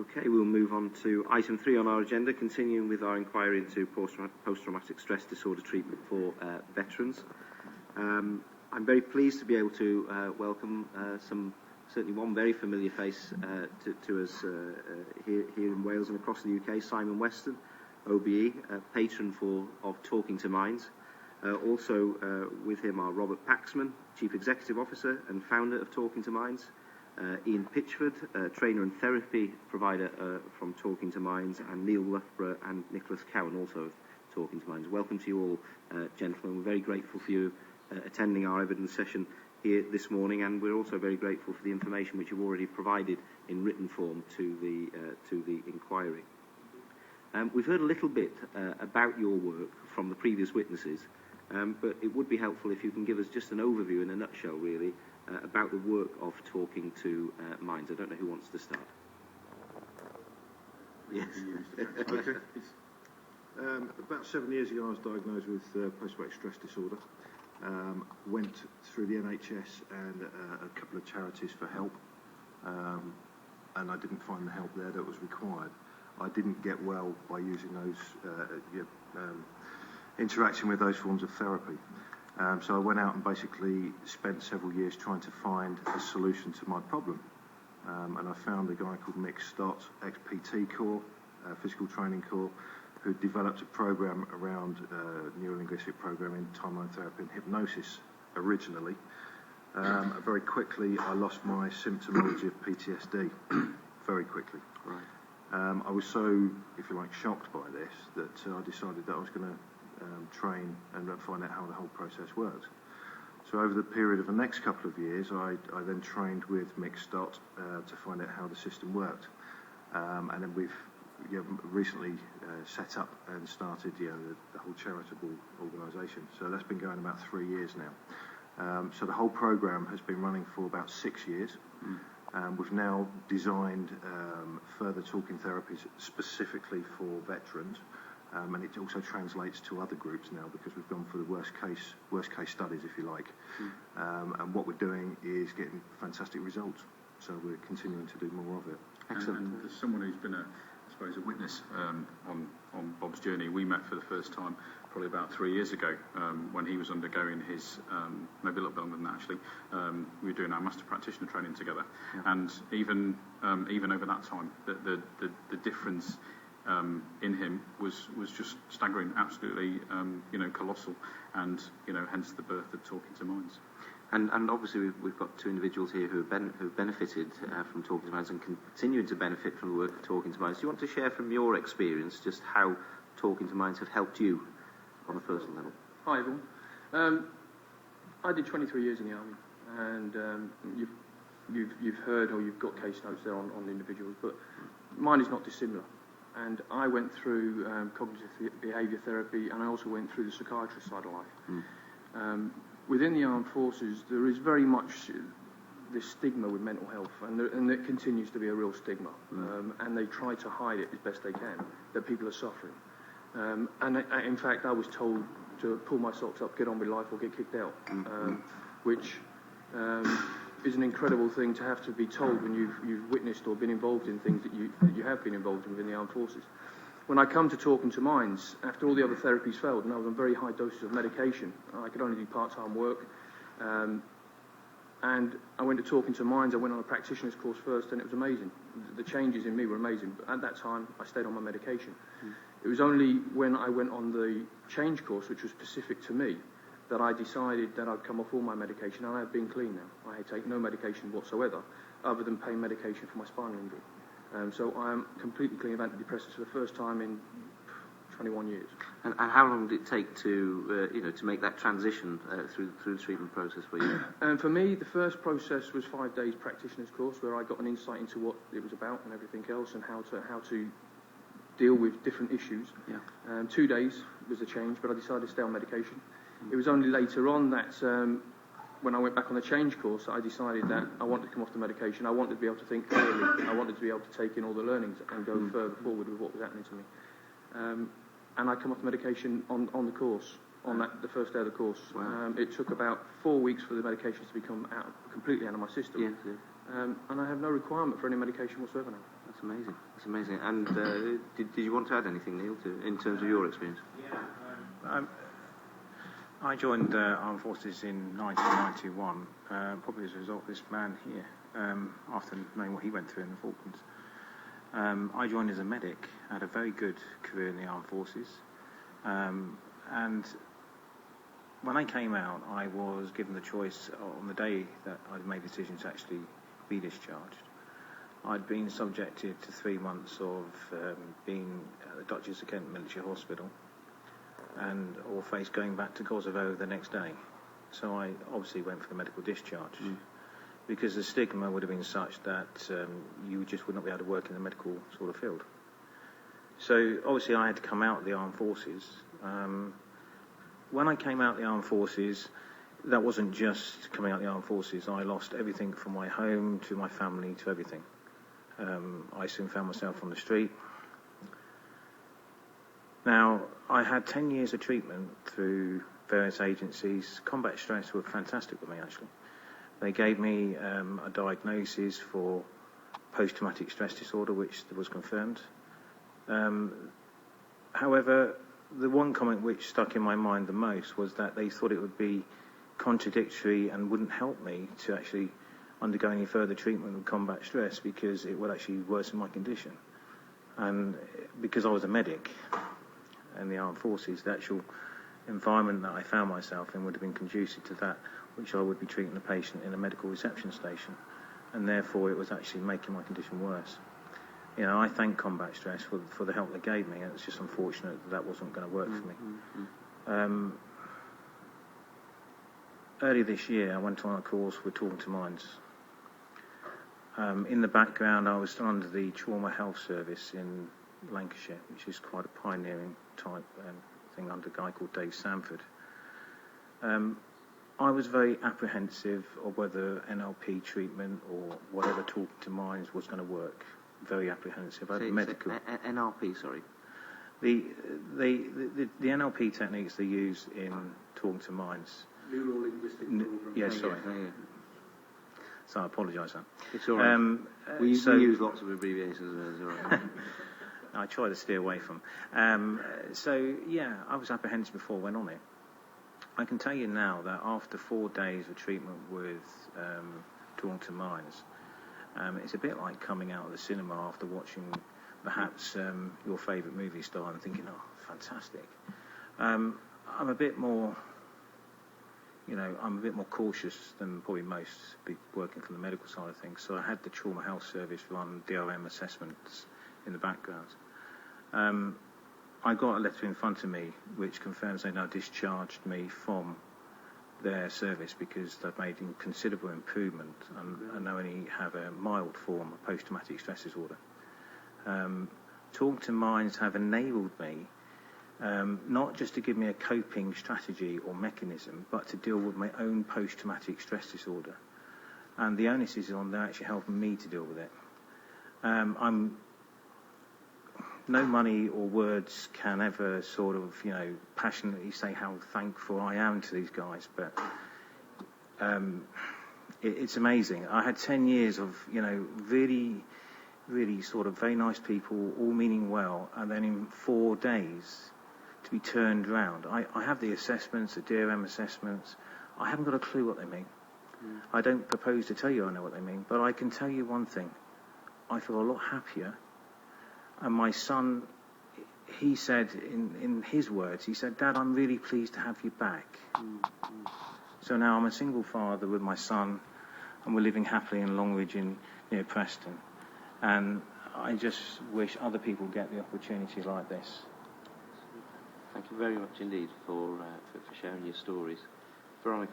Okay, we'll move on to item 3 on our agenda, continuing with our inquiry into post-traumatic stress disorder treatment for veterans. I'm very pleased to be able to welcome certainly one very familiar face to us here in Wales and across the UK, Simon Weston, OBE, patron of Talking to Minds. Also with him are Robert Paxman, Chief Executive Officer and founder of Talking to Minds, Ian Pitchford, trainer and therapy provider from Talking to Minds, and Neil Loughborough and Nicholas Cowan, also of Talking to Minds. Welcome to you all, gentlemen. We're very grateful for you attending our evidence session here this morning, and we're also very grateful for the information which you've already provided in written form to the inquiry. We've heard a little bit about your work from the previous witnesses, but it would be helpful if you can give us just an overview in a nutshell, really, about the work of Talking to Minds. I don't know who wants to start. Yes. Okay. About 7 years ago, I was diagnosed with post-traumatic stress disorder. Went through the NHS and a couple of charities for help, and I didn't find the help there that was required. I didn't get well by using those, interacting with those forms of therapy. So I went out and basically spent several years trying to find a solution to my problem. And I found a guy called Mick Stott, ex-PT Corps, physical training corps, who developed a program around neuro-linguistic programming, timeline therapy and hypnosis originally. Very quickly, I lost my symptomology of PTSD, very quickly. Right. I was so, if you like, shocked by this that I decided that I was going to train and find out how the whole process works. So over the period of the next couple of years, I then trained with Mick Stott to find out how the system worked. And then we've recently set up and started the whole charitable organisation. So that's been going about 3 years now. So the whole programme has been running for about 6 years. We've now designed further talking therapies specifically for veterans. And it also translates to other groups now because we've gone for the worst case studies, if you like. And what we're doing is getting fantastic results. So we're continuing to do more of it. Excellent. And as someone who's been a witness on Bob's journey, we met for the first time probably about 3 years ago when he was undergoing his, maybe a little bit longer than that actually. We were doing our master practitioner training together, and even over that time, the difference in him was just staggering, absolutely, colossal, and hence the birth of Talking to Minds. And obviously we've got two individuals here who have benefited from Talking to Minds and continue to benefit from the work of Talking to Minds. Do you want to share from your experience just how Talking to Minds have helped you on a personal level? Hi everyone. I did 23 years in the army, and you've heard, or you've got case notes there on individuals, but mine is not dissimilar. And I went through cognitive behaviour therapy, and I also went through the psychiatrist side of life. Within the armed forces, there is very much this stigma with mental health, and it continues to be a real stigma. And they try to hide it as best they can, that people are suffering. And in fact, I was told to pull my socks up, get on with life, or get kicked out, which is an incredible thing to have to be told when you've witnessed or been involved in things that you have been involved in within the armed forces. When I come to Talking to Minds, after all the other therapies failed, and I was on very high doses of medication, I could only do part-time work, and I went to Talking to Minds. I went on a practitioner's course first, and it was amazing. The changes in me were amazing, but at that time, I stayed on my medication. It was only when I went on the change course, which was specific to me, that I decided that I'd come off all my medication, and I have been clean now. I take no medication whatsoever, other than pain medication for my spinal injury. So I am completely clean of antidepressants for the first time in 21 years. And how long did it take to make that transition through the treatment process for you? And for me, the first process was 5 days practitioner's course, where I got an insight into what it was about and everything else, and how to deal with different issues. 2 days was the change, but I decided to stay on medication. It was only later on that when I went back on the change course, I decided that I wanted to come off the medication. I wanted to be able to think clearly. I wanted to be able to take in all the learnings and go further forward with what was happening to me. And I come off the medication on the course, on the first day of the course. Wow. It took about 4 weeks for the medications to become completely out of my system. And I have no requirement for any medication whatsoever now. That's amazing. That's amazing. And did you want to add anything, Neil, in terms of your experience? I joined Armed Forces in 1991, probably as a result of this man here, after knowing what he went through in the Falklands. I joined as a medic, had a very good career in the Armed Forces, and when I came out, I was given the choice on the day that I made the decision to actually be discharged. I'd been subjected to 3 months of being at the Duchess of Kent Military Hospital, or faced going back to Kosovo the next day. So I obviously went for the medical discharge, because the stigma would have been such that you just would not be able to work in the medical sort of field. So obviously I had to come out of the Armed Forces. When I came out of the Armed Forces, that wasn't just coming out of the Armed Forces. I lost everything from my home to my family to everything. I soon found myself on the street. Now, I had 10 years of treatment through various agencies. Combat Stress were fantastic with me, actually. They gave me a diagnosis for post-traumatic stress disorder, which was confirmed. However, the one comment which stuck in my mind the most was that they thought it would be contradictory and wouldn't help me to actually undergo any further treatment with combat stress, because it would actually worsen my condition. And because I was a medic in the Armed Forces, the actual environment that I found myself in would have been conducive to that which I would be treating the patient in a medical reception station, and therefore it was actually making my condition worse. You know, I thank Combat Stress for the help they gave me, and it's just unfortunate that wasn't going to work for me. Earlier this year I went on a course with Talking2minds. In the background I was still under the Trauma Health Service in Lancashire, which is quite a pioneering type thing under a guy called Dave Sanford. I was very apprehensive of whether NLP treatment or whatever Talking2minds was going to work. Very apprehensive. Medical. NLP, sorry. The NLP techniques they use in Talking2minds. Neuro-linguistic program. Yeah, sorry. Yeah. So I apologise for that. It's all right. We use lots of abbreviations. All right. I try to steer away from. So yeah, I was apprehensive before I went on it. I can tell you now that after 4 days of treatment with Talking2minds, it's a bit like coming out of the cinema after watching perhaps your favourite movie star and thinking, oh, fantastic. I'm a bit more, I'm a bit more cautious than probably most people working from the medical side of things. So I had the Trauma Health Service run DRM assessments in the background. I got a letter in front of me which confirms they now discharged me from their service because they've made considerable improvement and now only have a mild form of post-traumatic stress disorder. Talking2minds have enabled me not just to give me a coping strategy or mechanism, but to deal with my own post-traumatic stress disorder. And the onus is on them actually helping me to deal with it. No money or words can ever sort of, passionately say how thankful I am to these guys, but it's amazing. I had 10 years of, really, really sort of very nice people, all meaning well, and then in 4 days to be turned around. I have the assessments, the DRM assessments. I haven't got a clue what they mean. I don't propose to tell you I know what they mean, but I can tell you one thing. I feel a lot happier. And my son, he said in his words, he said, Dad, I'm really pleased to have you back. So now I'm a single father with my son, and we're living happily in Longridge near Preston. And I just wish other people get the opportunity like this. Thank you very much indeed for sharing your stories. Veronica.